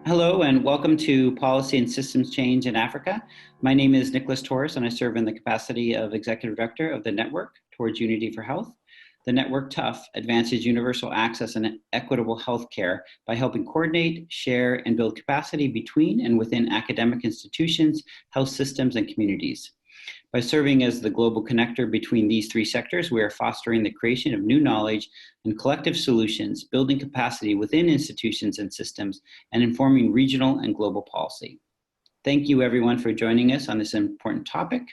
Hello and welcome to Policy and Systems Change in Africa. My name is Nicholas Torres and I serve in the capacity of Executive Director of the Network Towards Unity for Health. The network TUFH advances universal access and equitable healthcare by helping coordinate, share, and build capacity between and within academic institutions, health systems, and communities. By serving as the global connector between these three sectors, we are fostering the creation of new knowledge and collective solutions, building capacity within institutions and systems, and informing regional and global policy. Thank you everyone for joining us on this important topic.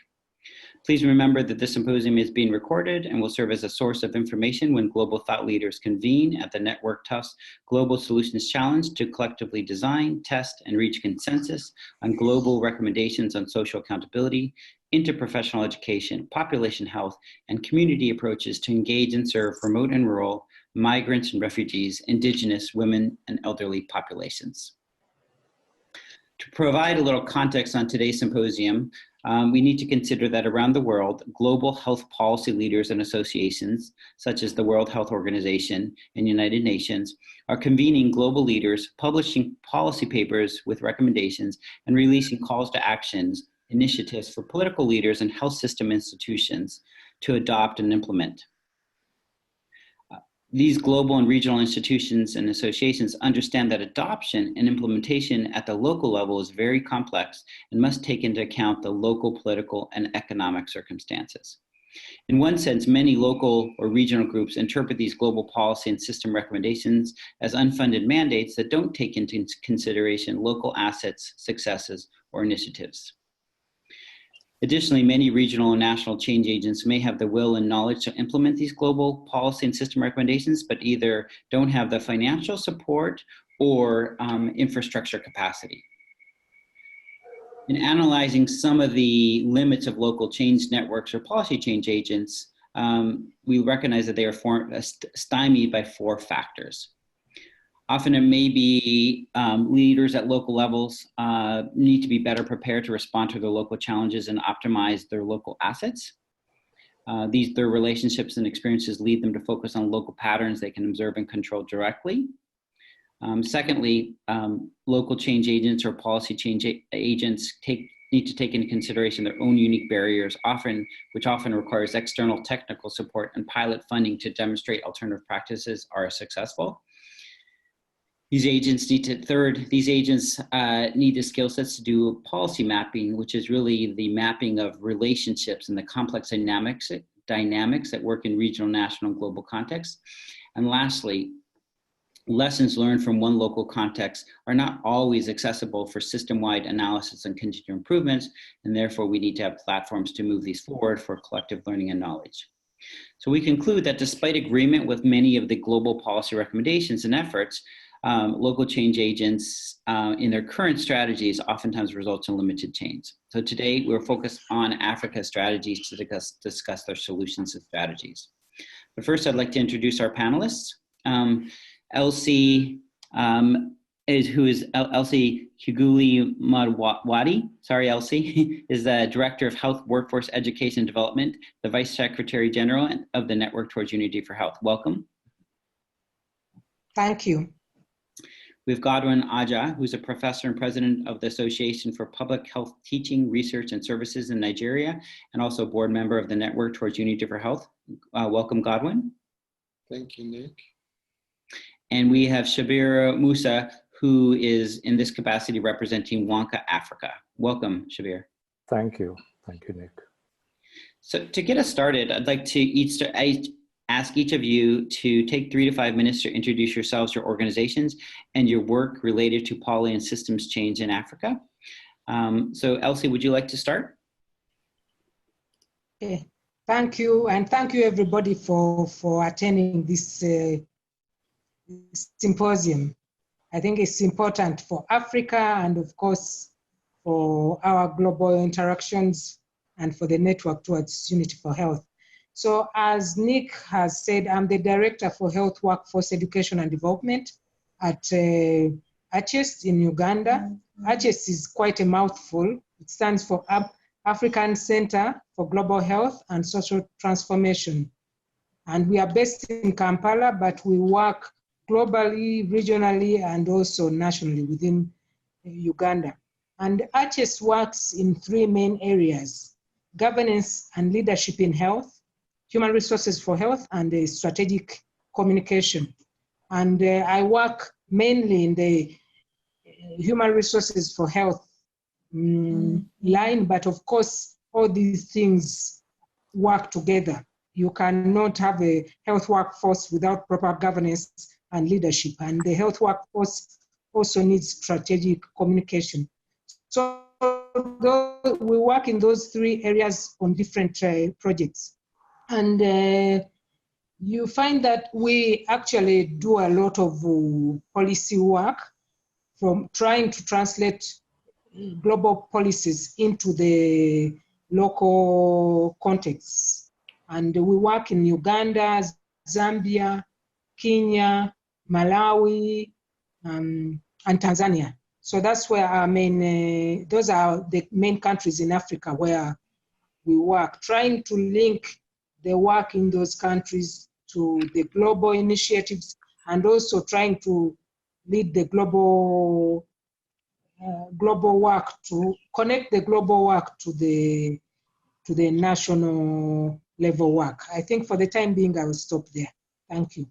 Please remember that this symposium is being recorded and will serve as a source of information when global thought leaders convene at the Network TUFH's Global Solutions Challenge to collectively design, test, and reach consensus on global recommendations on social accountability, interprofessional education, population health, and community approaches to engage and serve remote and rural, migrants and refugees, indigenous, women, and elderly populations. To provide a little context on today's symposium, we need to consider that around the world, global health policy leaders and associations, such as the World Health Organization and United Nations, are convening global leaders, publishing policy papers with recommendations, and releasing calls to actions, initiatives for political leaders and health system institutions to adopt and implement. These global and regional institutions and associations understand that adoption and implementation at the local level is very complex and must take into account the local political and economic circumstances. In one sense, many local or regional groups interpret these global policy and system recommendations as unfunded mandates that don't take into consideration local assets, successes, or initiatives. Additionally, many regional and national change agents may have the will and knowledge to implement these global policy and system recommendations, but either don't have the financial support or infrastructure capacity. In analyzing some of the limits of local change networks or policy change agents, we recognize that they are stymied by four factors. Often it may be leaders at local levels need to be better prepared to respond to their local challenges and optimize their local assets. Their relationships and experiences lead them to focus on local patterns they can observe and control directly. Secondly, local change agents or policy change agents need to take into consideration their own unique barriers, which often requires external technical support and pilot funding to demonstrate alternative practices are successful. These agents need the skill sets to do policy mapping, which is really the mapping of relationships and the complex dynamics that work in regional, national, and global contexts. And lastly, lessons learned from one local context are not always accessible for system-wide analysis and continued improvements, and therefore we need to have platforms to move these forward for collective learning and knowledge. So we conclude that despite agreement with many of the global policy recommendations and efforts, local change agents in their current strategies oftentimes result in limited change. So today we're focused on Africa's strategies to discuss their solutions and strategies. But first I'd like to introduce our panelists. Elsie, Elsie Kiguli-Malwadde, sorry Elsie, is the Director of Health, Workforce, Education and Development, the Vice Secretary General of the Network Towards Unity for Health. Welcome. Thank you. We have Godwin, who's a professor and president of the Association for Public Health Teaching, Research and Services in Nigeria, and also a board member of the Network Towards Unity for Health. Welcome, Godwin. Thank you, Nick. And we have Shabir Musa, who is in this capacity representing WONCA Africa. Welcome, Shabir. Thank you, Nick. So to get us started, I'd like to ask each of you to take 3 to 5 minutes to introduce yourselves, your organizations, and your work related to policy and systems change in Africa. So Elsie, would you like to start? Okay. Thank you, and thank you everybody for attending this symposium. I think it's important for Africa and of course for our global interactions and for the Network Towards Unity for Health. So as Nick has said, I'm the Director for Health, Workforce, Education and Development at AFREhealth in Uganda. AFREhealth is quite a mouthful. It stands for African Center for Global Health and Social Transformation. And we are based in Kampala, but we work globally, regionally, and also nationally within Uganda. And AFREhealth works in three main areas: governance and leadership in health, human resources for health, and strategic communication. And I work mainly in the human resources for health line, but of course, all these things work together. You cannot have a health workforce without proper governance and leadership, and the health workforce also needs strategic communication. So we work in those three areas on different projects. And you find that we actually do a lot of policy work, from trying to translate global policies into the local contexts. And we work in Uganda, Zambia, Kenya, Malawi, and Tanzania. So that's where our main, those are the main countries in Africa where we work, trying to link the work in those countries to the global initiatives, and also trying to lead the global work, to connect the global work to the national level work. I think for the time being, I will stop there. Thank you.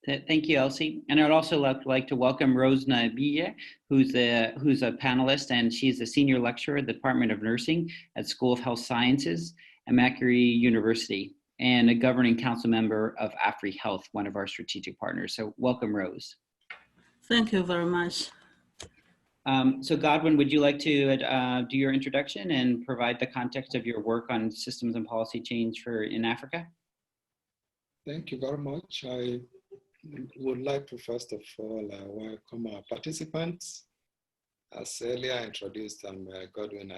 Thank you, Elsie. And I'd also like to welcome Rose Nabirye, who's a panelist, and she's a senior lecturer at the Department of Nursing at School of Health Sciences at Makerere University, and a governing council member of AFREhealth, one of our strategic partners. So welcome, Rose. Thank you very much. So Godwin, would you like to do your introduction and provide the context of your work on systems and policy change in Africa? Thank you very much. I would like to first of all welcome our participants. As earlier introduced, I'm Godwin,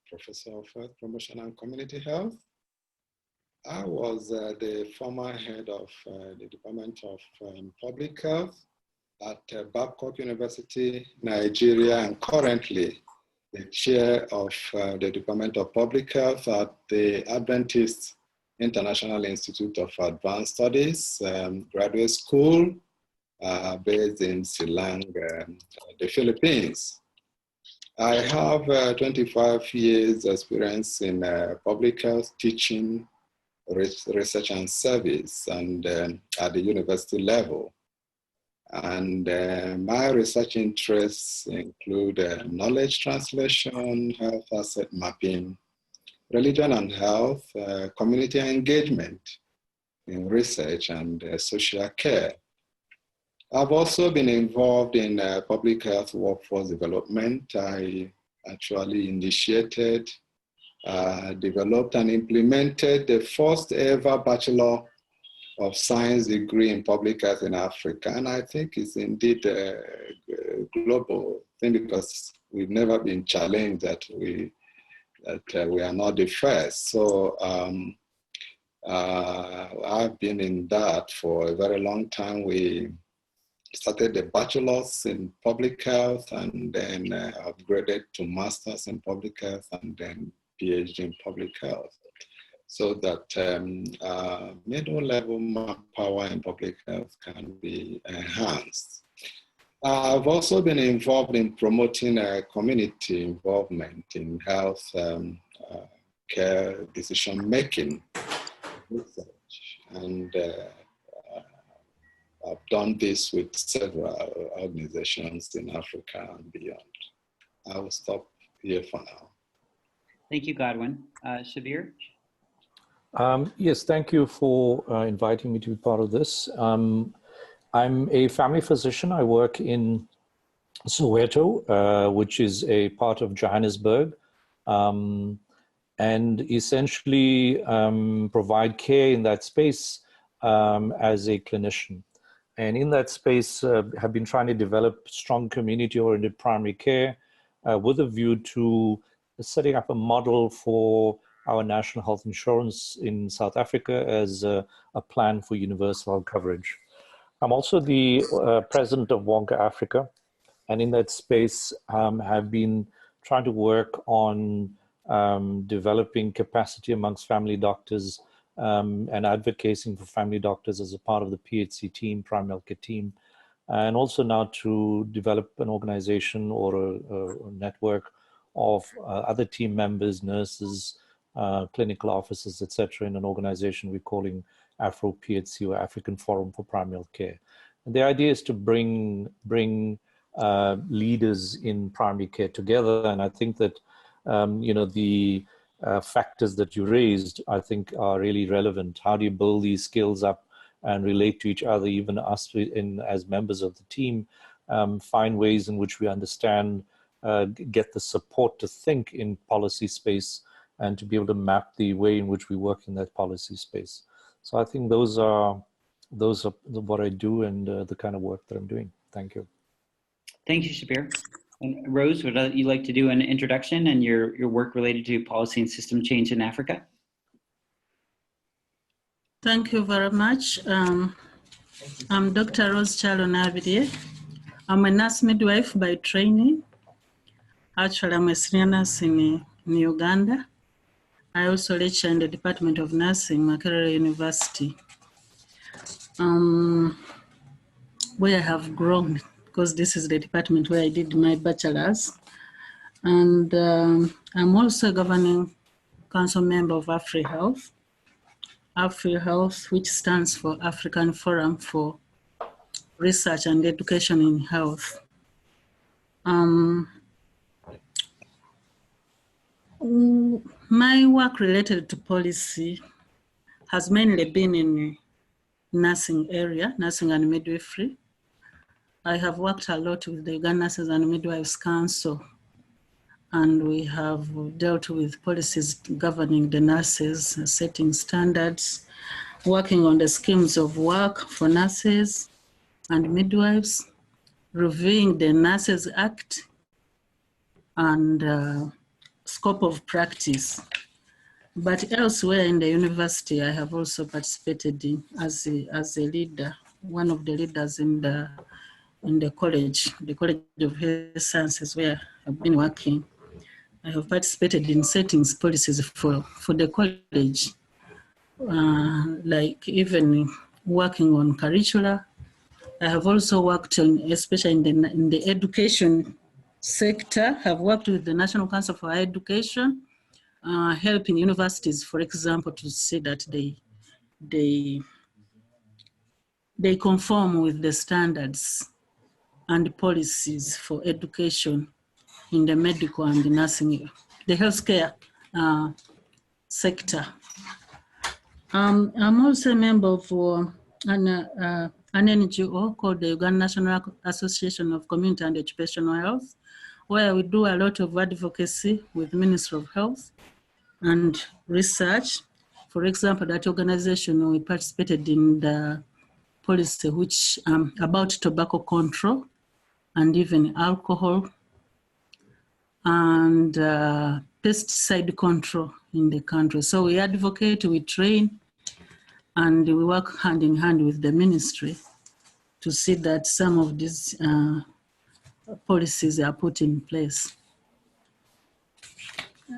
Professor of Health Promotion and Community Health. I was the former head of the Department of Public Health at Babcock University, Nigeria, and currently the chair of the Department of Public Health at the Adventist International Institute of Advanced Studies graduate school based in Silang, the Philippines. I have 25 years experience in public health teaching, research and service, and at the university level. And my research interests include knowledge translation, health asset mapping, religion and health, community engagement in research, and social care. I've also been involved in public health workforce development. I actually initiated, developed and implemented the first ever Bachelor of Science degree in public health in Africa. And I think it's indeed a global thing, because we've never been challenged that we are not the first. So I've been in that for a very long time. We started the bachelor's in public health, and then upgraded to master's in public health, and then PhD in public health, so that middle level manpower in public health can be enhanced. I've also been involved in promoting community involvement in health care decision-making research, and I've done this with several organizations in Africa and beyond. I will stop here for now. Thank you, Godwin. Shabir? Yes, thank you for inviting me to be part of this. I'm a family physician. I work in Soweto, which is a part of Johannesburg, and essentially provide care in that space as a clinician. And in that space, have been trying to develop strong community-oriented primary care with a view to setting up a model for our national health insurance in South Africa as a plan for universal health coverage. I'm also the president of WONCA Africa, and in that space have been trying to work on developing capacity amongst family doctors and advocating for family doctors as a part of the PHC team, primary health care team, and also now to develop an organization or a network of other team members, nurses, clinical officers, etc., in an organization we're calling AFREHC, or African Forum for Primary Health Care. And the idea is to bring leaders in primary care together, and I think that the factors that you raised, I think, are really relevant. How do you build these skills up and relate to each other, even us as members of the team, find ways in which we understand, get the support to think in policy space and to be able to map the way in which we work in that policy space. So I think those are what I do and the kind of work that I'm doing. Thank you. Thank you, Shabir. And Rose, would you like to do an introduction and your work related to policy and system change in Africa? Thank you very much. I'm Dr. Rose Chalo Nabirye. I'm a nurse midwife by training. Actually, I'm a senior nurse in Uganda. I also lecture in the Department of Nursing, Makerere University, where I have grown, because this is the department where I did my bachelor's. And I'm also a governing council member of AFREhealth. AFREhealth, which stands for African Forum for Research and Education in Health. My work related to policy has mainly been in nursing area, nursing and midwifery. I have worked a lot with the Uganda Nurses and Midwives Council, and we have dealt with policies governing the nurses, setting standards, working on the schemes of work for nurses and midwives, reviewing the Nurses Act and scope of practice. But elsewhere in the university, I have also participated in as a leader, one of the leaders in the college of health sciences, where I've been working. I have participated in setting policies for the college, like even working on curricula. I have also worked on, especially in the education sector, have worked with the National Council for Higher Education, helping universities, for example, to see that they conform with the standards and policies for education in the medical and the nursing, the healthcare sector. I'm also a member of an NGO called the Uganda National Association of Community and Occupational Health, where we do a lot of advocacy with Ministry of Health and research. For example, that organization, we participated in the policy which about tobacco control and even alcohol and pesticide control in the country. So we advocate, we train, and we work hand in hand with the ministry to see that some of these policies are put in place.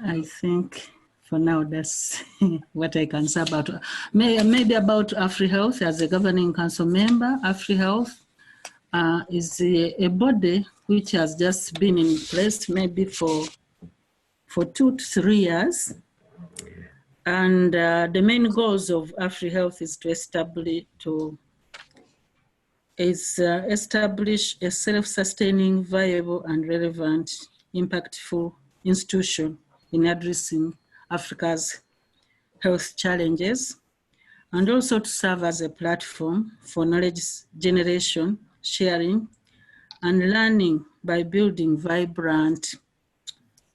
I think for now that's what I can say about, maybe about AFREhealth as a governing council member. AFREhealth is a body which has just been in place maybe for 2 to 3 years. And the main goals of AFREhealth is to establish a self-sustaining, viable, and relevant, impactful institution in addressing Africa's health challenges, and also to serve as a platform for knowledge generation, sharing, and learning by building vibrant,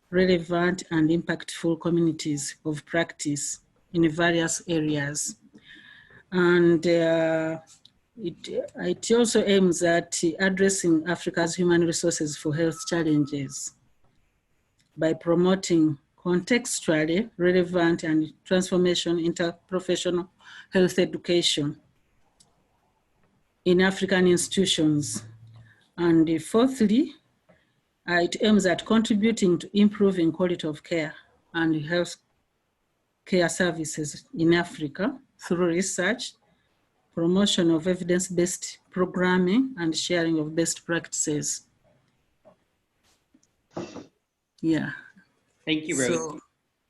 relevant, and impactful communities of practice in various areas. And it also aims at addressing Africa's human resources for health challenges by promoting contextually relevant and transformation interprofessional health education in African institutions. And fourthly, it aims at contributing to improving quality of care and health care services in Africa through research, promotion of evidence-based programming, and sharing of best practices. Yeah. Thank you, Rose. So,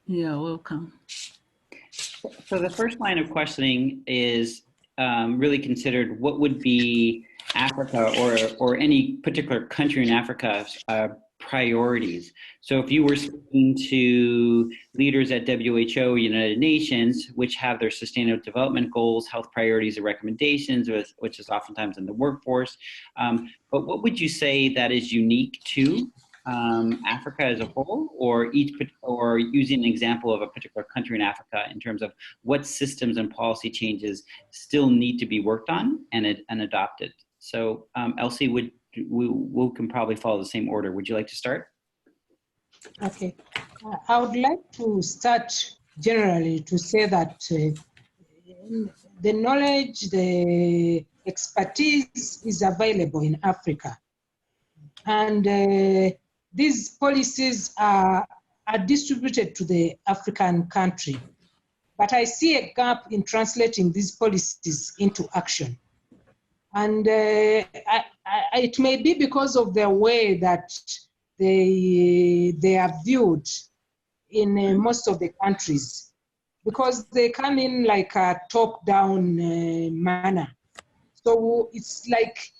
you're welcome. So the first line of questioning is really considered what would be Africa or any particular country in Africa's priorities. So if you were speaking to leaders at WHO, United Nations, which have their sustainable development goals, health priorities, and recommendations, which is oftentimes in the workforce, but what would you say that is unique to Africa as a whole, or using an example of a particular country in Africa in terms of what systems and policy changes still need to be worked on and adopted? So Elsie, we can probably follow the same order. Would you like to start? Okay. I would like to start generally to say that the knowledge, the expertise is available in Africa. And these policies are distributed to the African country. But I see a gap in translating these policies into action. And it may be because of the way that they are viewed in most of the countries, because they come in like a top-down manner. So it's like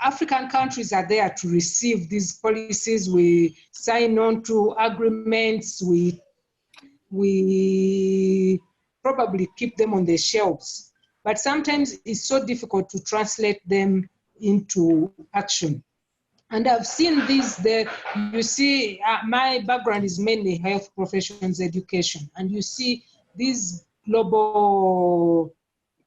African countries are there to receive these policies. We sign on to agreements. We probably keep them on the shelves. But sometimes it's so difficult to translate them into action. And I've seen this there. You see, my background is mainly health professions education. And you see these global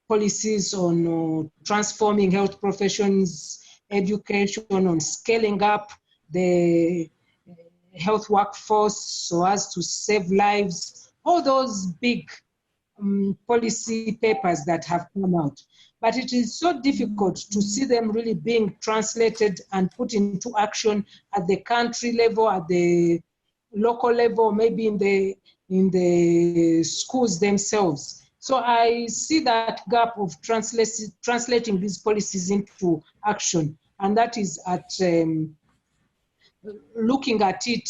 policies on transforming health professions education, on scaling up the health workforce so as to save lives, all those big policy papers that have come out. But it is so difficult to see them really being translated and put into action at the country level, at the local level, maybe in the schools themselves. So I see that gap of translating these policies into action, and that is at looking at it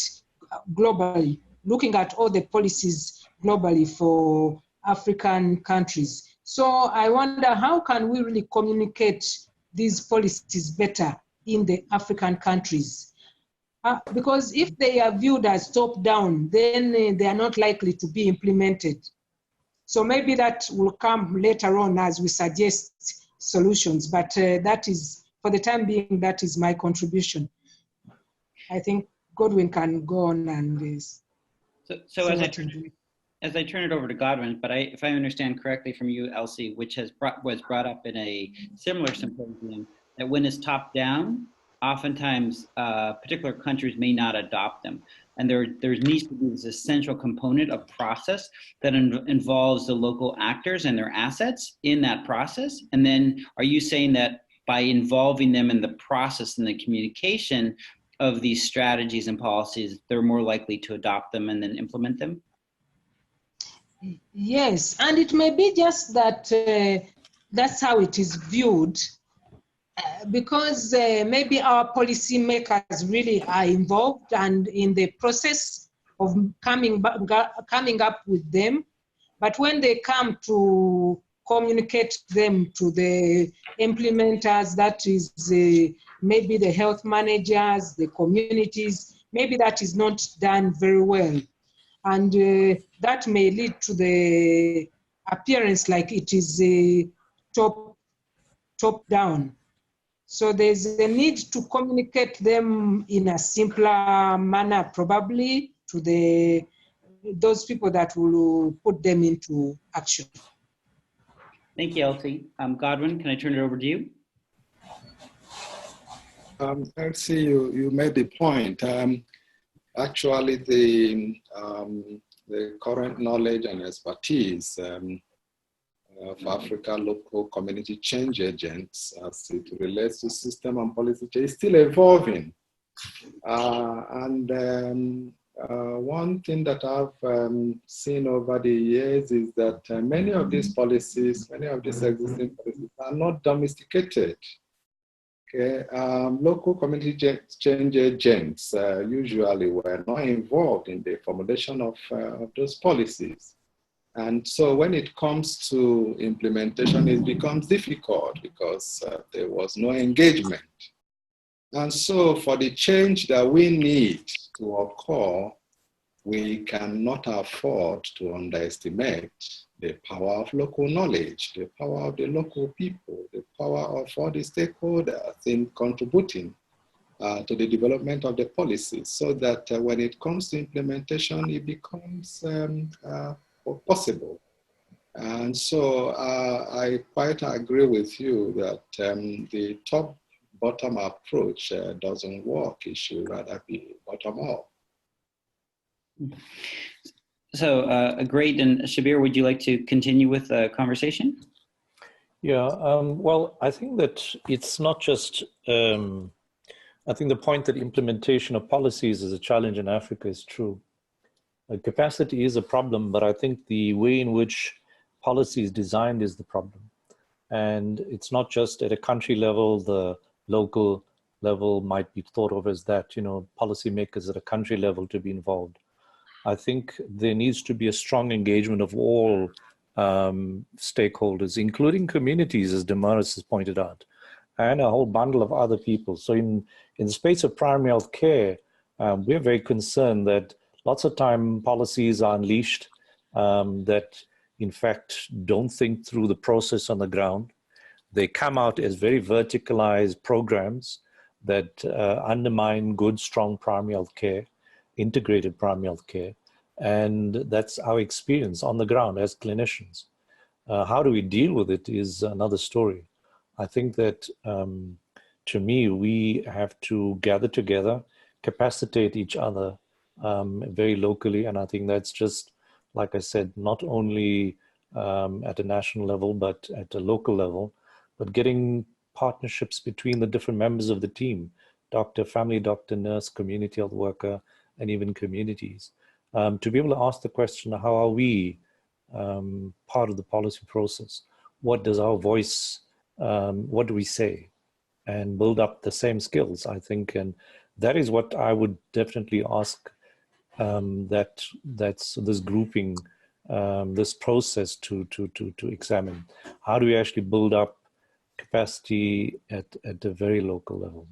globally, looking at all the policies globally for African countries. So I wonder, how can we really communicate these policies better in the African countries? Because if they are viewed as top-down, then they are not likely to be implemented. So maybe that will come later on as we suggest solutions, but that is, for the time being, that is my contribution. I think Godwin can go on and So as I turn it over to Godwin, but if I understand correctly from you, Elsie, which was brought up in a similar symposium, that when it's top down, oftentimes particular countries may not adopt them. And there needs to be this essential component of process that involves the local actors and their assets in that process. And then are you saying that by involving them in the process and the communication of these strategies and policies, they're more likely to adopt them and then implement them? Yes, and it may be just that that's how it is viewed, because maybe our policymakers really are involved and in the process of coming up with them. But when they come to communicate them to the implementers, that is maybe the health managers, the communities, maybe that is not done very well. And that may lead to the appearance like it is top down. So there's a need to communicate them in a simpler manner, probably, to those people that will put them into action. Thank you, Elsie. Godwin, can I turn it over to you? Elsie, you made the point. Actually, the current knowledge and expertise of Africa local community change agents as it relates to system and policy change is still evolving. And One thing that I've seen over the years is that many of these policies, many of these existing policies are not domesticated. Okay? Local community change agents usually were not involved in the formulation of those policies. And so when it comes to implementation, it becomes difficult because there was no engagement. And so for the change that we need to occur, we cannot afford to underestimate the power of local knowledge, the power of the local people, the power of all the stakeholders in contributing to the development of the policies, so that when it comes to implementation, it becomes possible. And so I quite agree with you that the top-bottom approach doesn't work. It should rather be bottom-up. So great. And Shabir, would you like to continue with the conversation? Yeah, well, I think that it's not just, I think the point that implementation of policies is a challenge in Africa is true. Capacity is a problem, but I think the way in which policy is designed is the problem. And it's not just at a country level, the local level might be thought of as that, you know, policymakers at a country level to be involved. I think there needs to be a strong engagement of all stakeholders, including communities, as Damaris has pointed out, and a whole bundle of other people. So in the space of primary health care, we're very concerned that lots of time policies are unleashed that in fact don't think through the process on the ground. They come out as very verticalized programs that undermine good, strong primary health care, integrated primary health care. And that's our experience on the ground as clinicians. How do we deal with it is another story. I think that to me, we have to gather together, capacitate each other very locally. And I think that's just, like I said, not only at a national level, but at a local level, but getting partnerships between the different members of the team, doctor, family doctor, nurse, community health worker, and even communities, to be able to ask the question, how are we part of the policy process? What does our voice, what do we say? And build up the same skills, I think. And that is what I would definitely ask that's this grouping, this process to examine. How do we actually build up capacity at a very local level?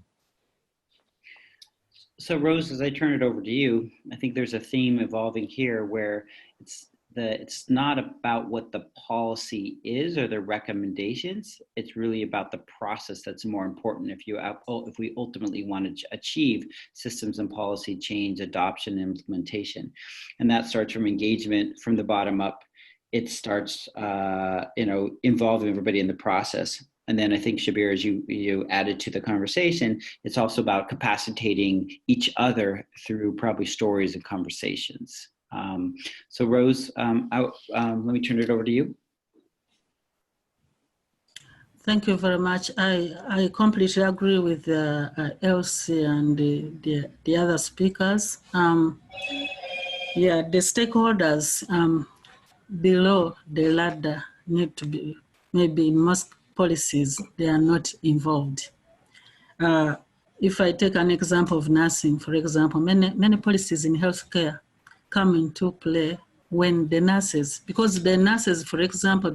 So Rose, as I turn it over to you, I think there's a theme evolving here where it's not about what the policy is or the recommendations. It's really about the process that's more important if we ultimately want to achieve systems and policy change, adoption, and implementation. And that starts from engagement from the bottom up. It starts involving everybody in the process. And then I think, Shabir, as you added to the conversation, it's also about capacitating each other through probably stories and conversations. So Rose, let me turn it over to you. Thank you very much. I completely agree with Elsie and the other speakers. Yeah, the stakeholders below the ladder need to be, maybe in most policies, they are not involved. If I take an example of nursing, for example, many policies in healthcare come into play when the nurses, because the nurses, for example,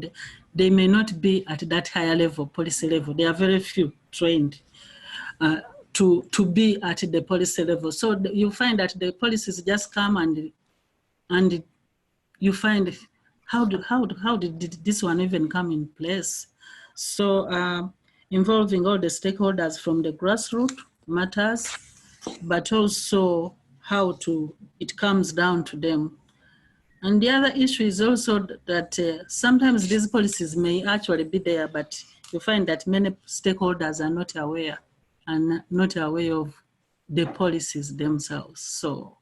they may not be at that higher level, policy level. There are very few trained to be at the policy level. So you find that the policies just come and you find how did this one even come in place? So involving all the stakeholders from the grassroots matters, but also how it comes down to them. And the other issue is also that sometimes these policies may actually be there, but you find that many stakeholders are not aware and not aware of the policies themselves. So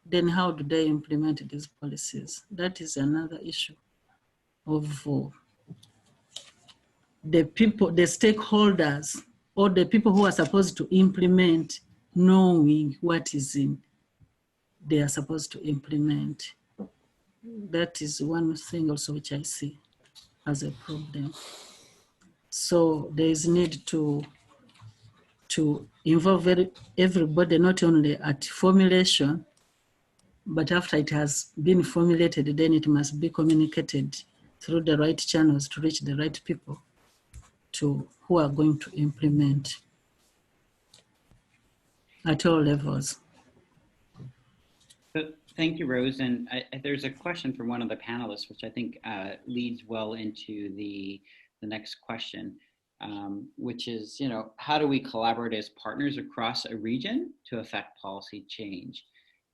then how do they implement these policies? That is another issue of the people, the stakeholders, or the people who are supposed to implement, knowing what is in they are supposed to implement. That is one thing also which I see as a problem. So there is need to involve everybody, not only at formulation, but after it has been formulated, then it must be communicated through the right channels to reach the right people who are going to implement at all levels. Thank you, Rose. And there's a question from one of the panelists, which I think leads well into the next question, which is, how do we collaborate as partners across a region to affect policy change?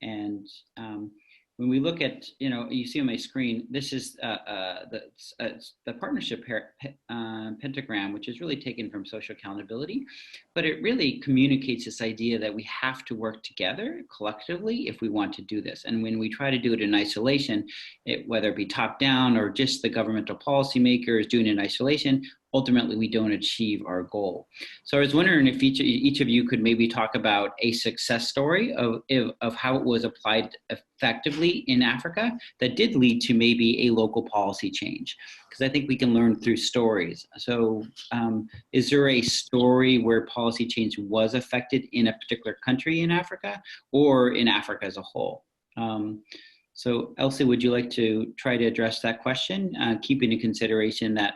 And when we look at, you see on my screen, this is the partnership pentagram, which is really taken from social accountability, but it really communicates this idea that we have to work together collectively if we want to do this. And when we try to do it in isolation, whether it be top down or just the governmental policymakers doing it in isolation, ultimately we don't achieve our goal. So I was wondering if each of you could maybe talk about a success story of how it was applied effectively in Africa that did lead to maybe a local policy change, because I think we can learn through stories. So is there a story where policy change was affected in a particular country in Africa or in Africa as a whole? So Elsie, would you like to try to address that question, keeping in consideration that,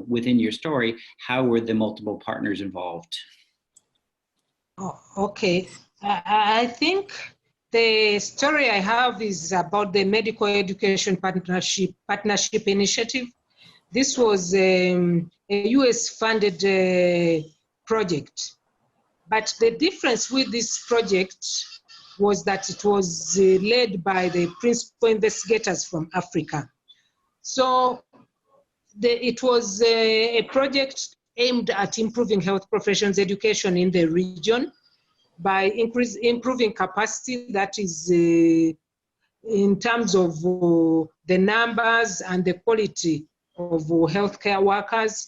within your story, how were the multiple partners involved? Oh, okay. I think the story I have is about the Medical Education Partnership Initiative. This was a US-funded project. But the difference with this project was that it was led by the principal investigators from Africa. So it was a project aimed at improving health professions education in the region by improving capacity, that is in terms of the numbers and the quality of healthcare workers,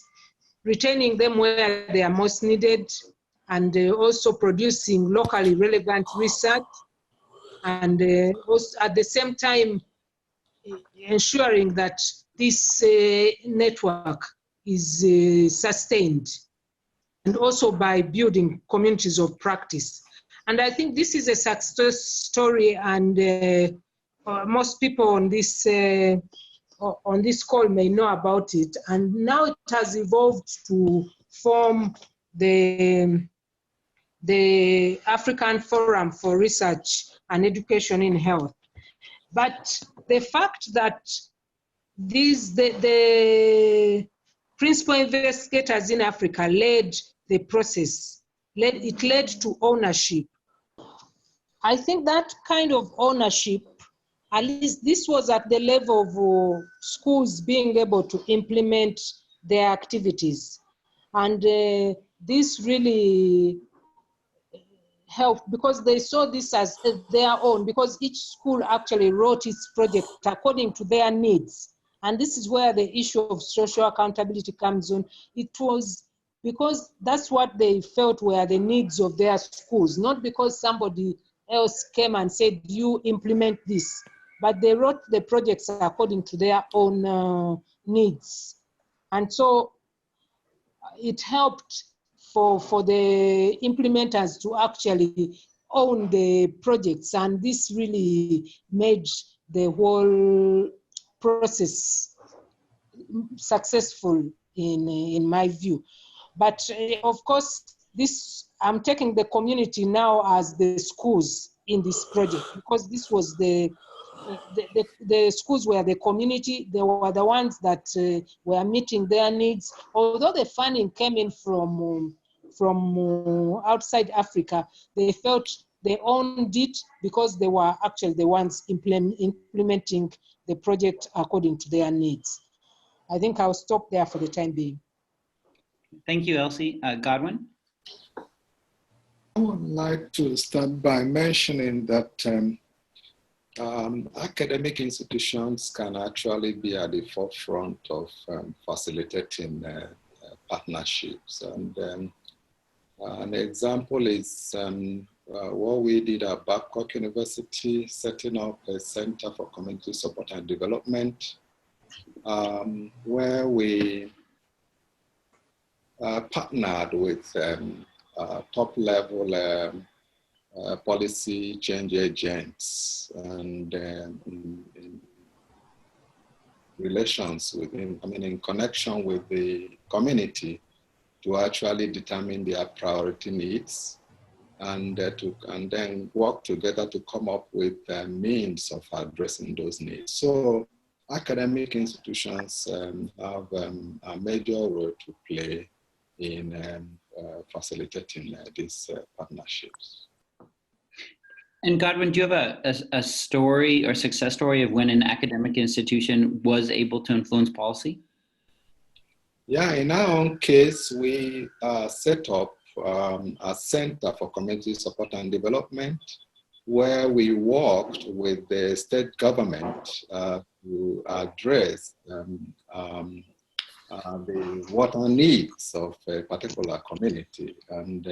retaining them where they are most needed, and also producing locally relevant research, and also at the same time ensuring that this network is sustained, and also by building communities of practice. And I think this is a success story, and most people on this call may know about it. And now it has evolved to form the African Forum for Research and Education in Health. But the fact that the principal investigators in Africa led the process, it led to ownership. I think that kind of ownership, at least this was at the level of schools being able to implement their activities. And this really helped because they saw this as their own, because each school actually wrote its project according to their needs. And this is where the issue of social accountability comes in. It was because that's what they felt were the needs of their schools, not because somebody else came and said, you implement this, but they wrote the projects according to their own needs. And so it helped for the implementers to actually own the projects, and this really made the whole process successful in my view. But of course, I'm taking the community now as the schools in this project, because this was the schools were the community. They were the ones that were meeting their needs. Although the funding came in from outside Africa, they felt they owned it because they were actually the ones implementing the project according to their needs. I think I'll stop there for the time being. Thank you, Elsie. Godwin? I would like to start by mentioning that academic institutions can actually be at the forefront of facilitating partnerships. And an example is what we did at Babcock University, setting up a Center for Community Support and Development, where we partnered with top-level policy change agents and in relations with, in connection with the community to actually determine their priority needs and then work together to come up with means of addressing those needs. So academic institutions have a major role to play in facilitating these partnerships. And Godwin, do you have a story or success story of when an academic institution was able to influence policy? Yeah, in our own case, we set up a Center for Community Support and Development, where we worked with the state government to address the water needs of a particular community. And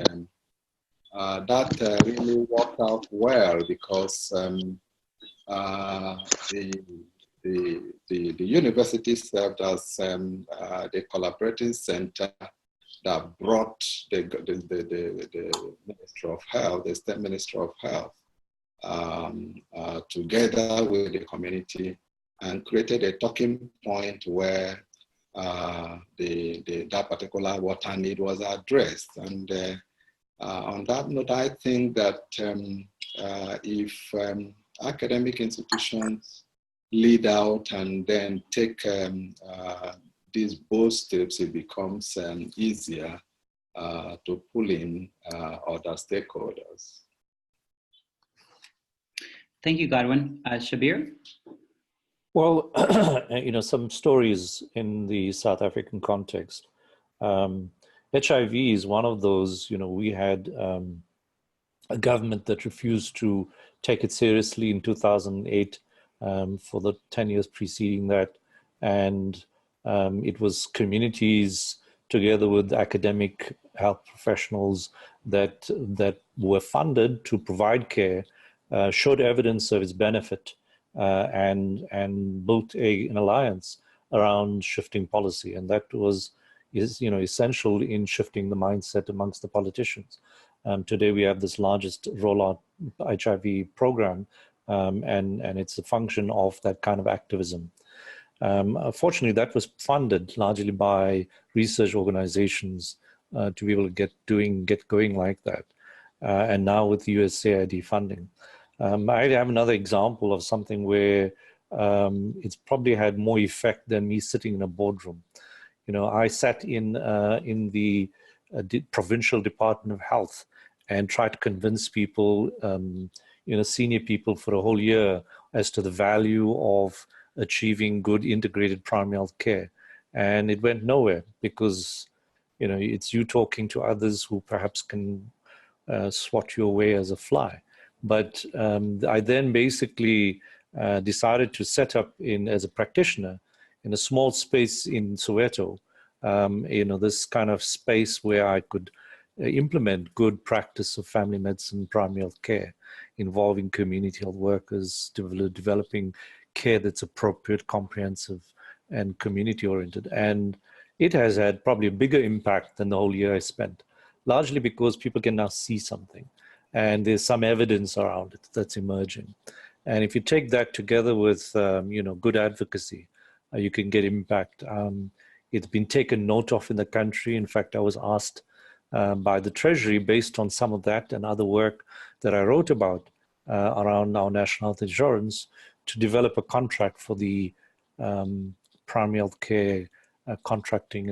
that really worked out well because the university served as the collaborating center that brought the Ministry of Health, the State Ministry of Health, together with the community and created a talking point where that particular water need was addressed. And on that note, I think that if academic institutions lead out and then take these bold steps, it becomes easier to pull in other stakeholders. Thank you, Godwin. Shabir? Well, some stories in the South African context. HIV is one of those. We had a government that refused to take it seriously in 2008 for the 10 years preceding that. And it was communities together with academic health professionals that were funded to provide care, showed evidence of its benefit, and built an alliance around shifting policy. And that is essential in shifting the mindset amongst the politicians. Today we have this largest rollout HIV program, and it's a function of that kind of activism. Fortunately, that was funded largely by research organizations to be able to get going like that. And now with USAID funding. I have another example of something where it's probably had more effect than me sitting in a boardroom. I sat in the provincial Department of Health and tried to convince people, senior people for a whole year as to the value of achieving good integrated primary health care. And it went nowhere because, it's you talking to others who perhaps can swat you away as a fly. But I then basically decided to set up as a practitioner in a small space in Soweto, this kind of space where I could implement good practice of family medicine, primary health care, involving community health workers, developing care that's appropriate, comprehensive, and community-oriented. And it has had probably a bigger impact than the whole year I spent, largely because people can now see something. And there's some evidence around it that's emerging. And if you take that together with, good advocacy, you can get impact. It's been taken note of in the country. In fact, I was asked by the Treasury, based on some of that and other work that I wrote about around our national health insurance, to develop a contract for the primary health care contracting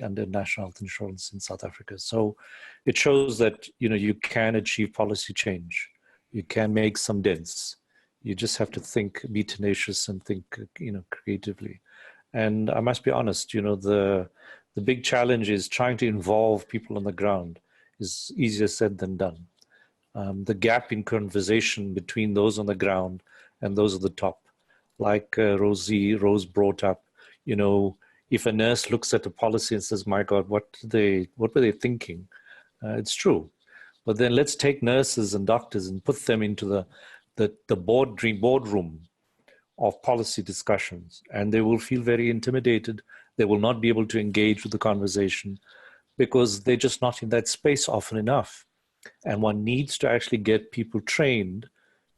under national health insurance in South Africa. So it shows that you can achieve policy change. You can make some dents. You just have to be tenacious and think creatively. And I must be honest, the big challenge is trying to involve people on the ground is easier said than done. The gap in conversation between those on the ground and those at the top, like Rose brought up, if a nurse looks at a policy and says, my God, what were they thinking? It's true. But then let's take nurses and doctors and put them into the boardroom of policy discussions, and they will feel very intimidated. They will not be able to engage with the conversation because they're just not in that space often enough. And one needs to actually get people trained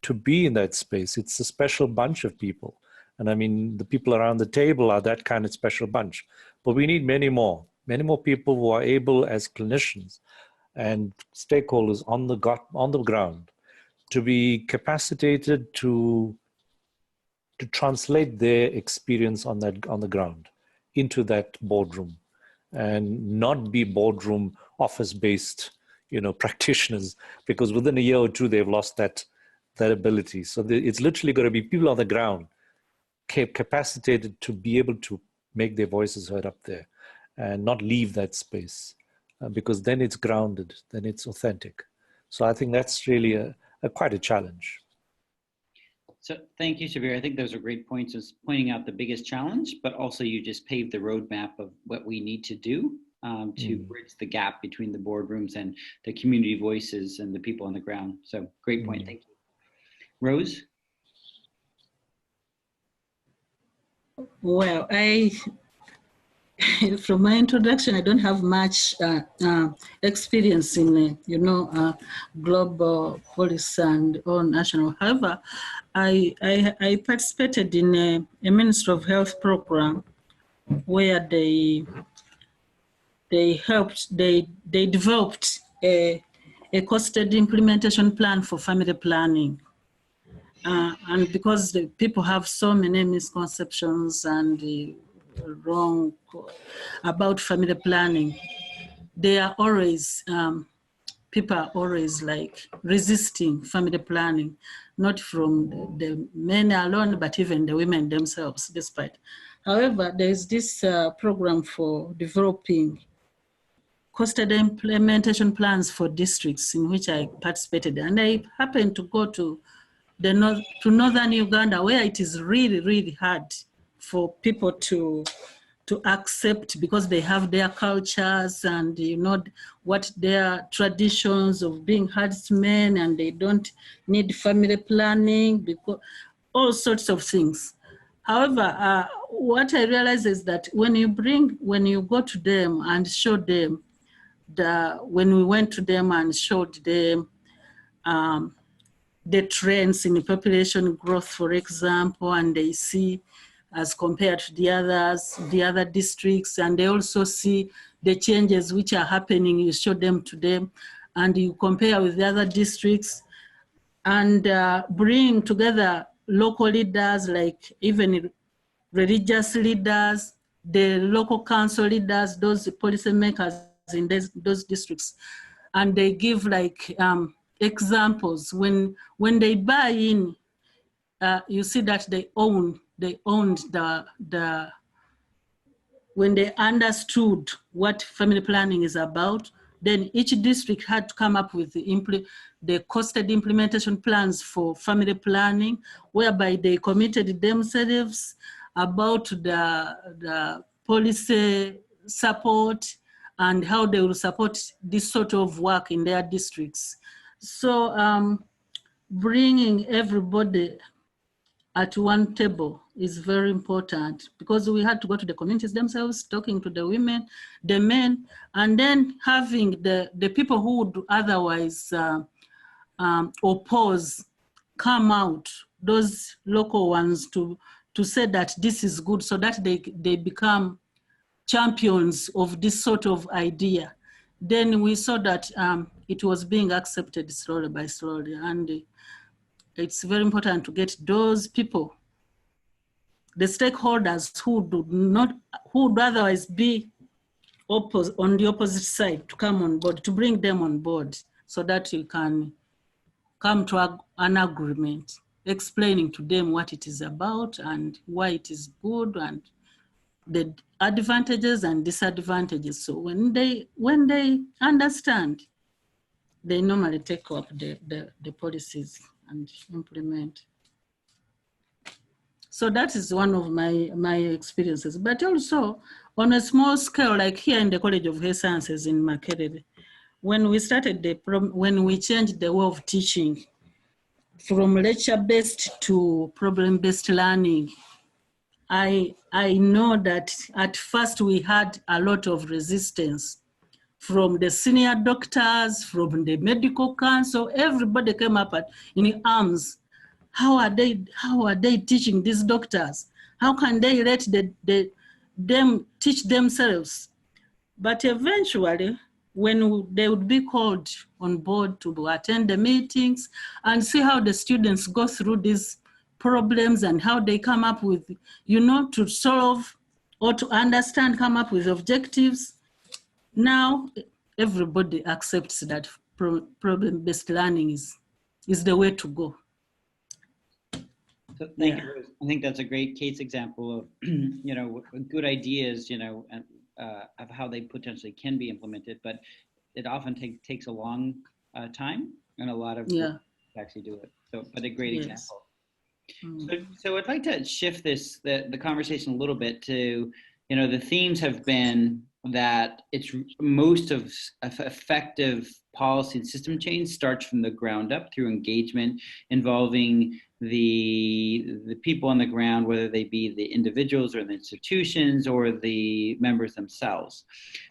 to be in that space. It's a special bunch of people. And I mean, the people around the table are that kind of special bunch. But we need many more people who are able as clinicians and stakeholders on the ground to be capacitated to translate their experience on the ground into that boardroom, and not be boardroom office-based, practitioners, because within a year or two they've lost that ability. So it's literally going to be people on the ground capacitated to be able to make their voices heard up there and not leave that space, because then it's grounded, then it's authentic. So I think that's really quite a challenge. So thank you, Shabir. I think those are great points, is pointing out the biggest challenge, but also you just paved the roadmap of what we need to do to bridge the gap between the boardrooms and the community voices and the people on the ground. So great point, thank you. Rose? Well, from my introduction, I don't have much experience in, global policy and or national. However, I participated in a Ministry of Health program where they developed a costed implementation plan for family planning. And because the people have so many misconceptions and wrong about family planning, they are always, people are always like resisting family planning, not from the men alone, but even the women themselves, despite. However, there is this program for developing costed implementation plans for districts in which I participated. And I happened to go to northern Uganda, where it is really, really hard for people to accept, because they have their cultures and what their traditions of being herdsmen, and they don't need family planning, because all sorts of things. However, what I realize is that when you go to them and show them, when we went to them and showed them the trends in the population growth, for example, and they see as compared to the other districts, and they also see the changes which are happening, you show them to them, and you compare with the other districts, and bring together local leaders, like even religious leaders, the local council leaders, those policymakers in those districts, and they give like examples. When they buy in, you see that they owned when they understood what family planning is about, then each district had to come up with the costed implementation plans for family planning, whereby they committed themselves about the policy support and how they will support this sort of work in their districts. So bringing everybody at one table is very important, because we had to go to the communities themselves, talking to the women, the men, and then having the people who would otherwise oppose come out, those local ones, to say that this is good, so that they become champions of this sort of idea. Then we saw that it was being accepted slowly by slowly, and it's very important to get those people, the stakeholders who would otherwise be on the opposite side, to come on board, to bring them on board, so that you can come to an agreement, explaining to them what it is about and why it is good, and the advantages and disadvantages. So when they understand, they normally take up the policies and implement. So that is one of my experiences. But also on a small scale, like here in the College of Health Sciences in Makerere, when we started when we changed the way of teaching from lecture-based to problem-based learning, I know that at first we had a lot of resistance from the senior doctors, from the medical council. Everybody came up in arms. How are they teaching these doctors? How can they let them teach themselves? But eventually, when they would be called on board to attend the meetings and see how the students go through these problems and how they come up with, to solve or to understand, come up with objectives. Now, everybody accepts that problem-based learning is the way to go. So thank you. I think that's a great case example of, good ideas, of how they potentially can be implemented, but it often takes a long time and a lot of work to actually do it. So, but a great example. So I'd like to shift the conversation a little bit to, the themes have been that it's most of effective policy and system change starts from the ground up through engagement involving the people on the ground, whether they be the individuals or the institutions or the members themselves.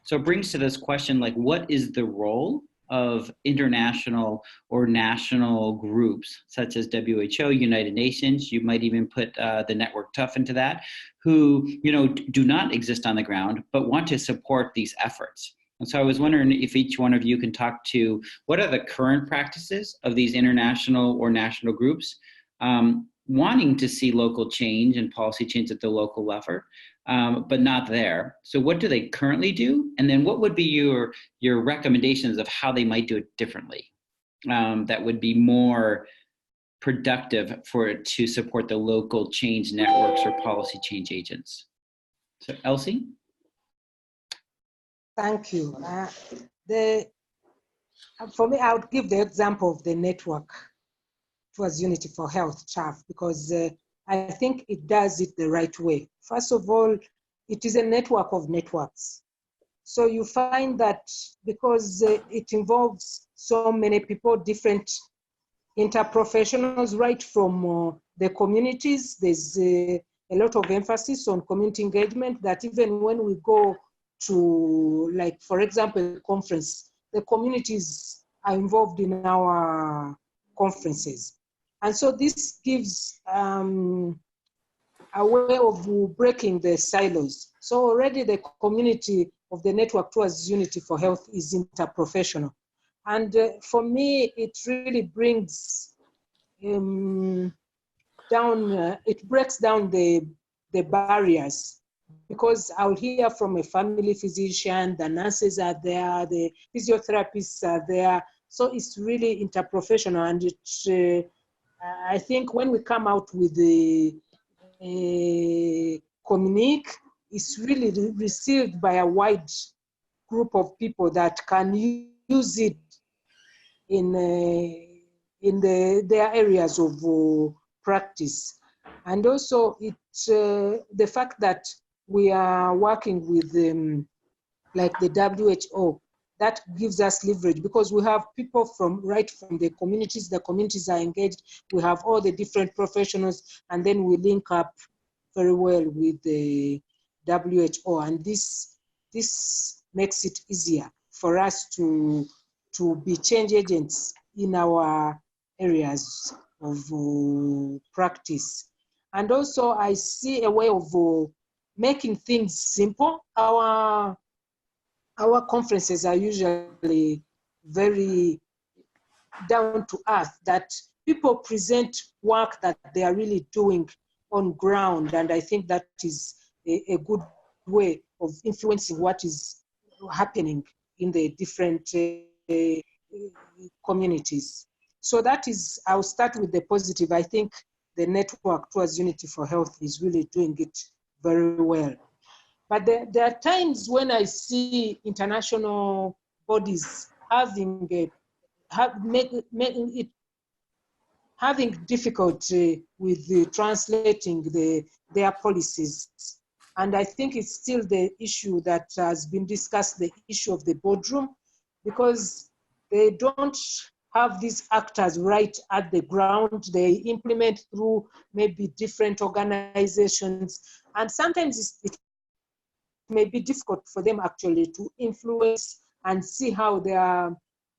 So it brings to this question, like, what is the role of international or national groups such as WHO, United Nations? You might even put the network TUFH into that, who do not exist on the ground but want to support these efforts. And so I was wondering if each one of you can talk to what are the current practices of these international or national groups wanting to see local change and policy change at the local level, but not there. So what do they currently do? And then what would be your recommendations of how they might do it differently that would be more productive for it to support the local change networks or policy change agents? So Elsie? Thank you. For me, I would give the example of the network towards Unity for Health, TUFH, because I think it does it the right way. First of all, it is a network of networks. So you find that because it involves so many people, different interprofessionals, right from the communities, there's a lot of emphasis on community engagement, that even when we go to, like, for example, a conference, the communities are involved in our conferences. And so this gives a way of breaking the silos. So already the community of the network towards Unity for Health is interprofessional. And for me, it really brings it breaks down the barriers, because I'll hear from a family physician, the nurses are there, the physiotherapists are there. So it's really interprofessional, and it, I think when we come out with the communique, it's really received by a wide group of people that can use it in their areas of practice. And also it's the fact that we are working with like the WHO, that gives us leverage, because we have people right from the communities are engaged, we have all the different professionals, and then we link up very well with the WHO, and this makes it easier for us to be change agents in our areas of practice. And also I see a way of making things simple. Our conferences are usually very down to earth, that people present work that they are really doing on ground. And I think that is a good way of influencing what is happening in the different communities. So that is, I'll start with the positive. I think the network towards Unity for Health is really doing it very well. But there are times when I see international bodies having difficulty with translating their policies. And I think it's still the issue that has been discussed, the issue of the boardroom, because they don't have these actors right at the ground. They implement through maybe different organizations. And sometimes it may be difficult for them actually to influence and see how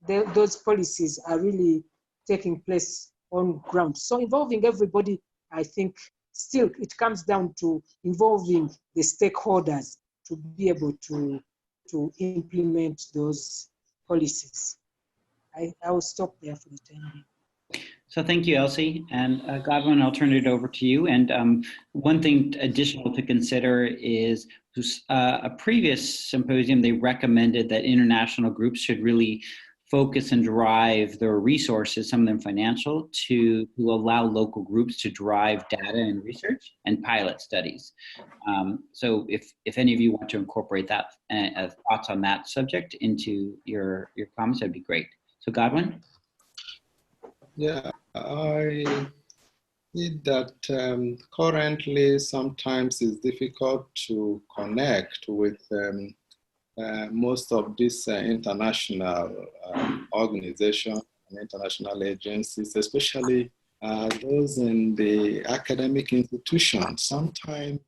those policies are really taking place on ground. So involving everybody, I think still it comes down to involving the stakeholders to be able to implement those policies. I will stop there for the time being. So thank you, Elsie. And Godwin, I'll turn it over to you. And one thing additional to consider is a previous symposium, they recommended that international groups should really focus and drive their resources, some of them financial, to allow local groups to drive data and research and pilot studies. So if any of you want to incorporate that thoughts on that subject into your comments, that'd be great. So Godwin? Yeah, I think that currently sometimes it's difficult to connect with most of these international organizations and international agencies, especially those in the academic institutions. Sometimes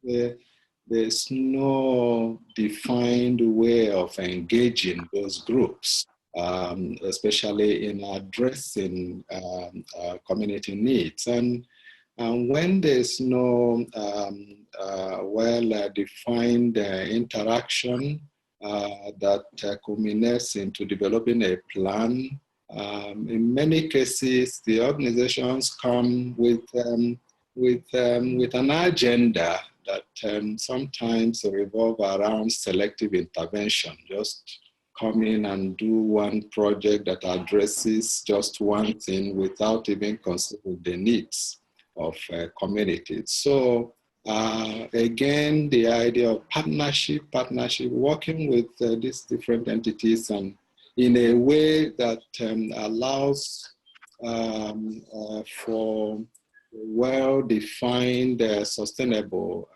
there's no defined way of engaging those groups. Especially in addressing community needs. And when there's no well-defined interaction that culminates into developing a plan, in many cases, the organizations come with an agenda that sometimes revolve around selective intervention, just come in and do one project that addresses just one thing without even considering the needs of communities. So again, the idea of partnership, working with these different entities and in a way that allows for well-defined, sustainable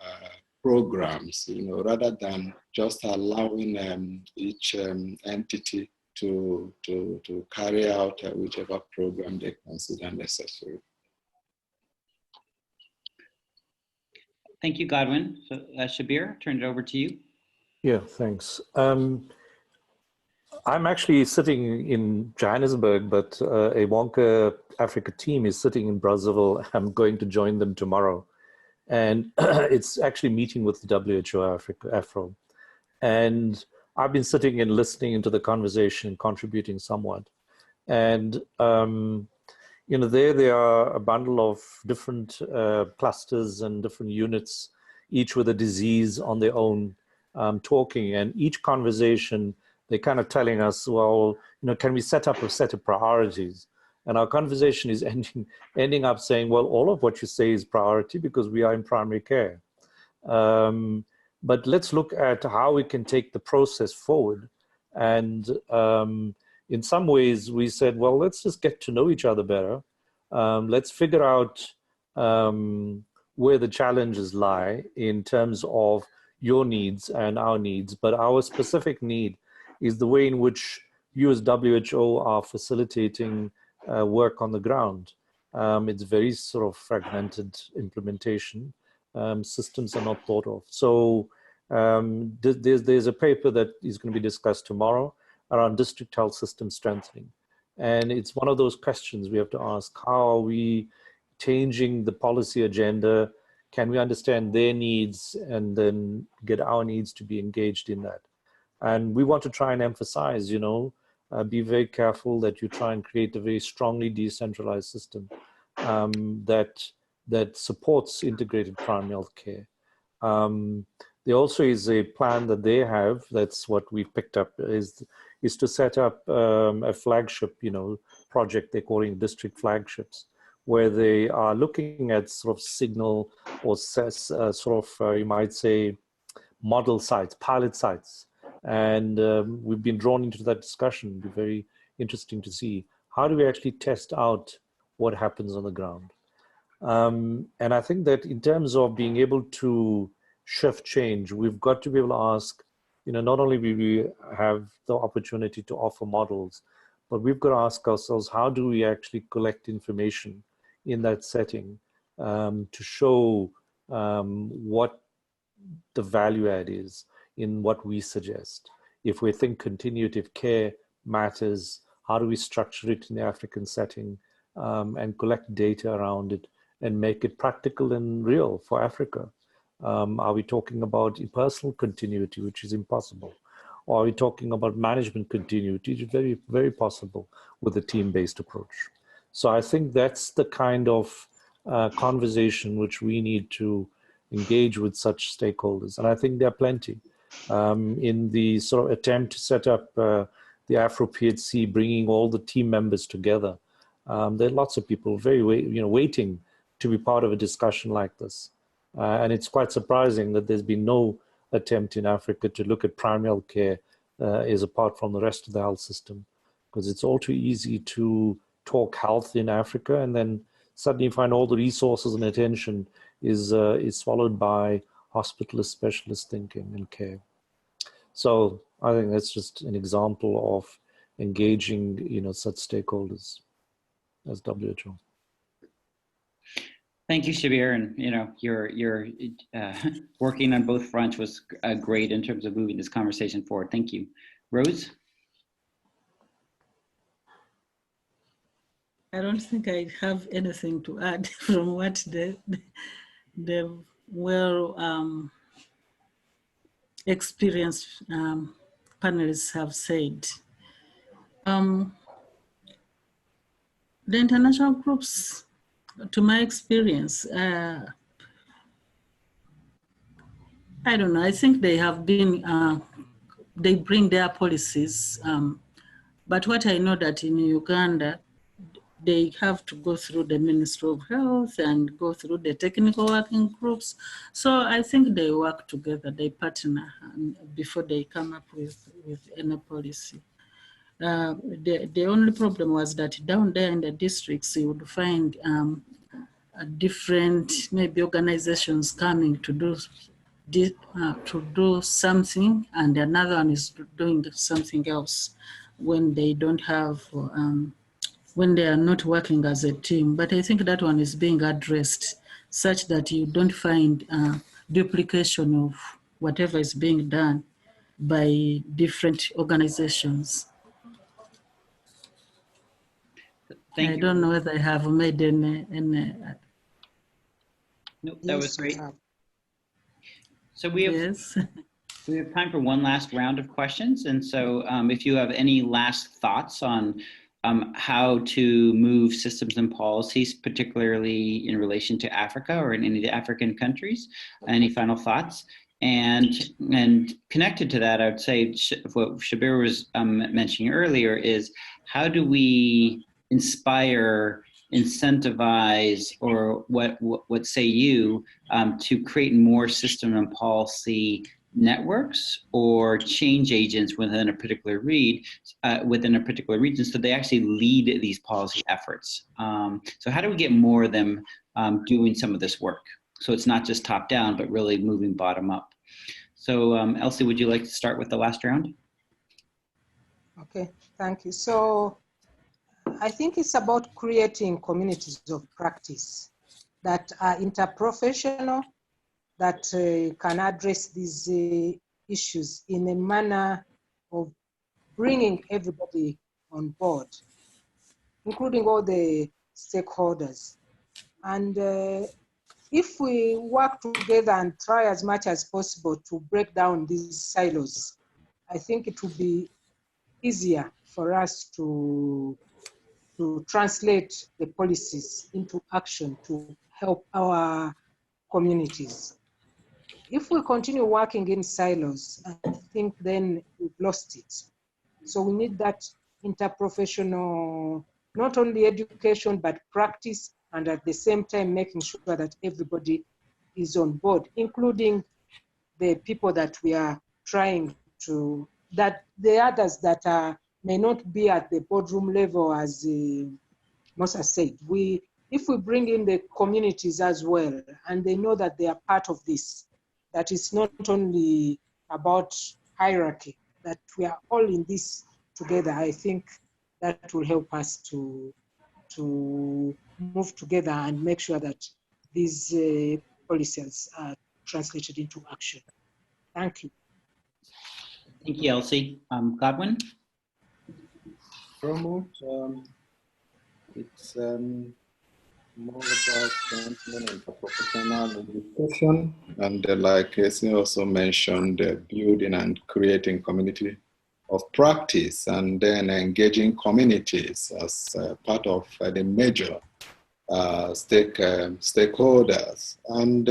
programs, rather than just allowing each entity to carry out whichever program they consider necessary. Thank you, Godwin. So Shabir, turn it over to you. Yeah, thanks. I'm actually sitting in Johannesburg, but a WONCA Africa team is sitting in Brazzaville. I'm going to join them tomorrow. And it's actually meeting with the WHO AFREHealth. And I've been sitting and listening into the conversation, contributing somewhat. And, there are a bundle of different clusters and different units, each with a disease on their own, talking. And each conversation, they're kind of telling us, well, can we set up a set of priorities? And our conversation is ending up saying, well, all of what you say is priority because we are in primary care. But let's look at how we can take the process forward. And in some ways, we said, well, let's just get to know each other better. Let's figure out where the challenges lie in terms of your needs and our needs. But our specific need is the way in which you as WHO are facilitating work on the ground. It's very sort of fragmented implementation. Systems are not thought of. So there's a paper that is going to be discussed tomorrow around district health system strengthening. And it's one of those questions we have to ask: how are we changing the policy agenda? Can we understand their needs and then get our needs to be engaged in that? And we want to try and emphasize, be very careful that you try and create a very strongly decentralized system that supports integrated primary health care. There also is a plan that they have, that's what we've picked up, is to set up a flagship, project they're calling district flagships, where they are looking at sort of signal or you might say, model sites, pilot sites. And we've been drawn into that discussion. It'll be very interesting to see how do we actually test out what happens on the ground. And I think that in terms of being able to shift change, we've got to be able to ask, not only will we have the opportunity to offer models, but we've got to ask ourselves, how do we actually collect information in that setting to show what the value add is in what we suggest? If we think continuative care matters, how do we structure it in the African setting and collect data around it and make it practical and real for Africa? Are we talking about personal continuity, which is impossible? Or are we talking about management continuity, which is very, very possible with a team-based approach? So I think that's the kind of conversation which we need to engage with such stakeholders. And I think there are plenty. In the sort of attempt to set up the AFREPHC, bringing all the team members together, there are lots of people waiting to be part of a discussion like this. And it's quite surprising that there's been no attempt in Africa to look at primary health care as apart from the rest of the health system, because it's all too easy to talk health in Africa and then suddenly find all the resources and attention is swallowed by hospitalist specialist thinking and care. So I think that's just an example of engaging, such stakeholders as WHO. Thank you, Shabir, and your working on both fronts was great in terms of moving this conversation forward. Thank you, Rose. I don't think I have anything to add from what the well experienced panelists have said. The international groups, to my experience, I don't know, I think they have been, they bring their policies, but what I know that in Uganda, they have to go through the Ministry of Health and go through the technical working groups. So I think they work together, they partner before they come up with any policy. The only problem was that down there in the districts, you would find different maybe organizations coming to do something, and another one is doing something else when they don't have, when they are not working as a team. But I think that one is being addressed such that you don't find duplication of whatever is being done by different organizations. I don't know whether I have made any. Nope, that was great. So we have time for one last round of questions. And so if you have any last thoughts on how to move systems and policies, particularly in relation to Africa or in any of the African countries, any final thoughts? And connected to that, I would say what Shabir was mentioning earlier is, how do we inspire, incentivize, or what say you, to create more system and policy networks or change agents within a particular region, so they actually lead these policy efforts. So how do we get more of them doing some of this work? So it's not just top down, but really moving bottom up. So Elsie, would you like to start with the last round? Okay, thank you. So I think it's about creating communities of practice that are interprofessional, that can address these issues in a manner of bringing everybody on board, including all the stakeholders. And if we work together and try as much as possible to break down these silos, I think it will be easier for us to translate the policies into action to help our communities. If we continue working in silos, I think then we've lost it. So we need that interprofessional, not only education, but practice, and at the same time making sure that everybody is on board, including the people that we are trying to, that the others that may not be at the boardroom level, as Mosa said. If we bring in the communities as well, and they know that they are part of this, that it's not only about hierarchy, that we are all in this together. I think that will help us to move together and make sure that these policies are translated into action. Thank you. Thank you, Elsie. Godwin? Promote, it's more about strengthening interprofessional discussion, and like Elsie also mentioned, building and creating community of practice, and then engaging communities as part of the major stakeholders. And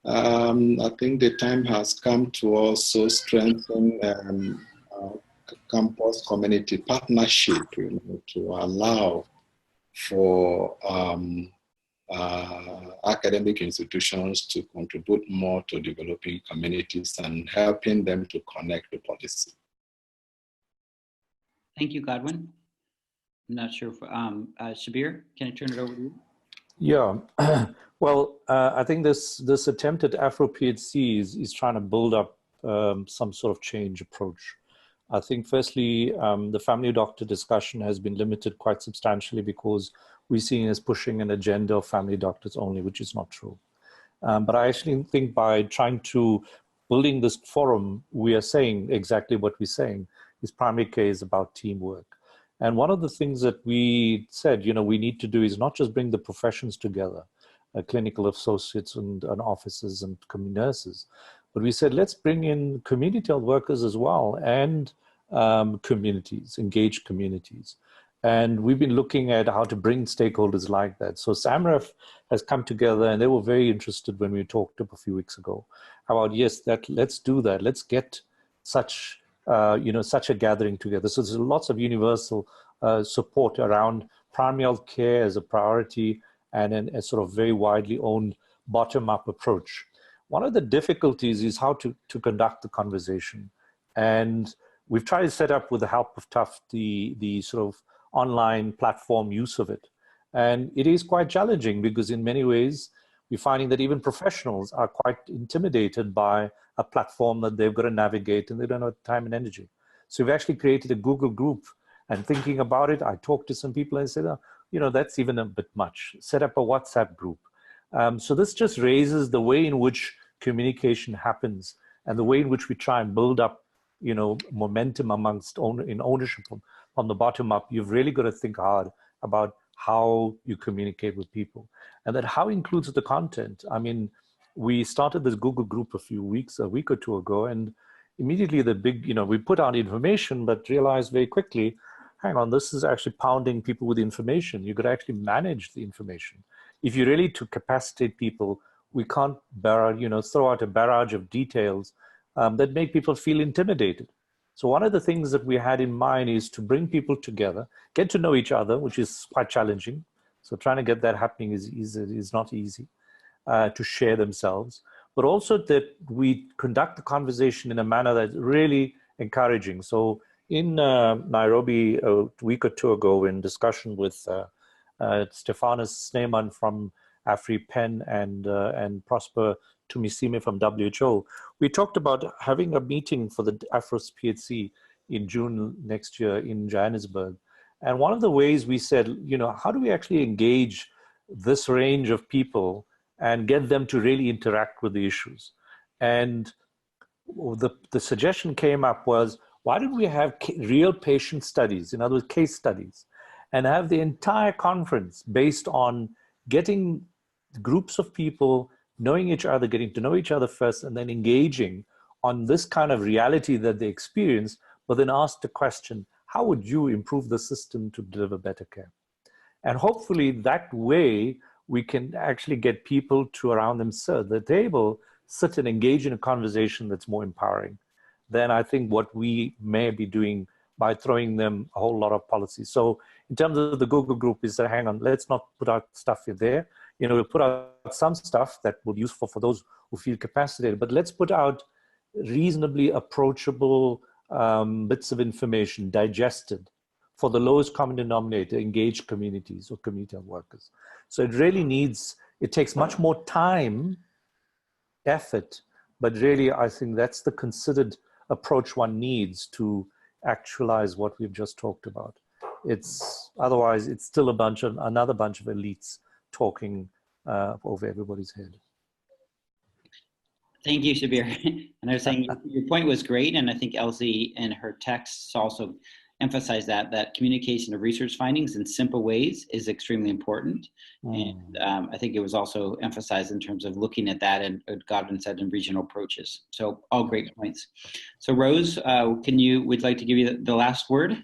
I think the time has come to also strengthen campus community partnership, to allow for academic institutions to contribute more to developing communities and helping them to connect the policy. Thank you, Godwin. I'm not sure if, Shabir, can I turn it over to you? Yeah, well, I think this attempt at AFREPHC is trying to build up some sort of change approach. I think firstly, the family doctor discussion has been limited quite substantially because we're seeing as pushing an agenda of family doctors only, which is not true. But I actually think by trying to building this forum, we are saying exactly what we're saying, is primary care is about teamwork. And one of the things that we said, we need to do is not just bring the professions together, clinical associates and officers and nurses, but we said, let's bring in community health workers as well, and communities, engaged communities. And we've been looking at how to bring stakeholders like that. So SAMREF has come together, and they were very interested when we talked a few weeks ago about, yes, let's do that. Let's get such such a gathering together. So there's lots of universal support around primary health care as a priority, and a sort of very widely owned bottom-up approach. One of the difficulties is how to conduct the conversation. And we've tried to set up, with the help of TUFH, the sort of online platform use of it. And it is quite challenging because in many ways, we're finding that even professionals are quite intimidated by a platform that they've got to navigate, and they don't have time and energy. So we've actually created a Google group, and thinking about it, I talked to some people and said, that's even a bit much. Set up a WhatsApp group. So this just raises the way in which communication happens and the way in which we try and build up, momentum amongst ownership from the bottom up. You've really got to think hard about how you communicate with people, and that how includes the content. I mean, we started this Google group a week or two ago, and immediately the big, we put out information, but realized very quickly, hang on, this is actually pounding people with information. You could actually manage the information. If you really to capacitate people, we can't throw out a barrage of details that make people feel intimidated. So one of the things that we had in mind is to bring people together, get to know each other, which is quite challenging. So trying to get that happening is not easy, to share themselves, but also that we conduct the conversation in a manner that's really encouraging. So in Nairobi a week or two ago, in discussion with Stefanos Sneeman from AFREPEN and Prosper Tumisime from WHO, we talked about having a meeting for the AFREPHC in June next year in Johannesburg. And one of the ways we said, how do we actually engage this range of people and get them to really interact with the issues? And the suggestion came up was, why don't we have real patient studies, in other words, case studies, and have the entire conference based on getting groups of people knowing each other, getting to know each other first, and then engaging on this kind of reality that they experience, but then ask the question, how would you improve the system to deliver better care? And hopefully that way we can actually get people to around themselves, the table, sit and engage in a conversation that's more empowering than I think what we may be doing by throwing them a whole lot of policies. So in terms of the Google group, is that, hang on, let's not put out stuff in there. We'll put out some stuff that will be useful for those who feel capacitated, but let's put out reasonably approachable bits of information, digested, for the lowest common denominator, engaged communities or community workers. So it really it takes much more time, effort, but really I think that's the considered approach one needs to actualize what we've just talked about. Otherwise it's still another bunch of elites talking over everybody's head. Thank you, Shabir. And I was saying your point was great, and I think Elsie in her texts also emphasized that communication of research findings in simple ways is extremely important. And I think it was also emphasized in terms of looking at that, and Godwin said, in regional approaches. So all great points. So Rose, would like to give you the last word?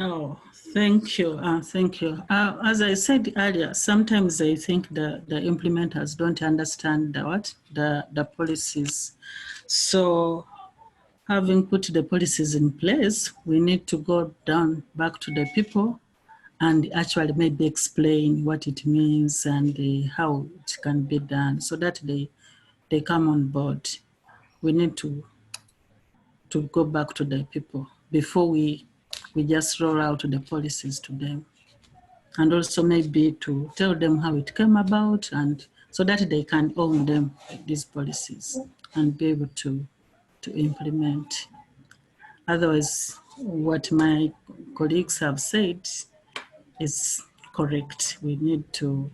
Oh, thank you. Thank you. As I said earlier, sometimes I think the implementers don't understand the policies. So having put the policies in place, we need to go down back to the people and actually maybe explain what it means and how it can be done, so that they come on board. We need to go back to the people before we just roll out the policies to them. And also maybe to tell them how it came about, and so that they can own them, these policies, and be able to implement. Otherwise, what my colleagues have said is correct. We need to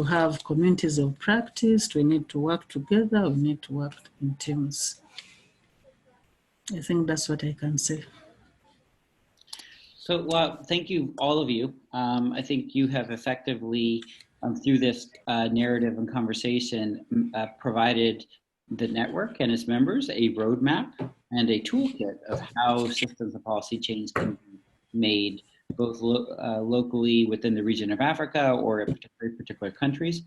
have communities of practice. We need to work together. We need to work in teams. I think that's what I can say. So, well, thank you, all of you. I think you have effectively, through this narrative and conversation, provided the network and its members a roadmap and a toolkit of how systems of policy change can be made, both locally within the region of Africa or in particular countries.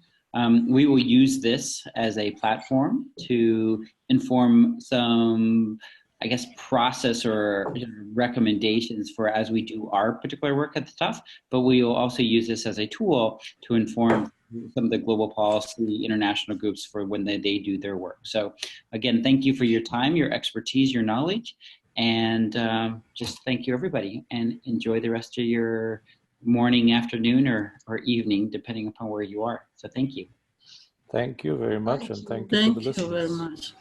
We will use this as a platform to inform some, I guess, process or recommendations for as we do our particular work at the TUFH, but we will also use this as a tool to inform some of the global policy international groups for when they do their work. So again, thank you for your time, your expertise, your knowledge, and just thank you, everybody, and enjoy the rest of your morning, afternoon, or evening, depending upon where you are. So thank you. Thank you very much, and thank you for the listeners. Thank you very much.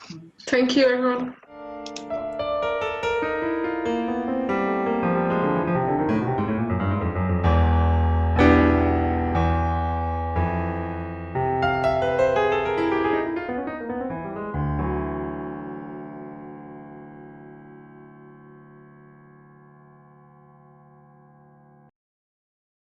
Thank you, everyone.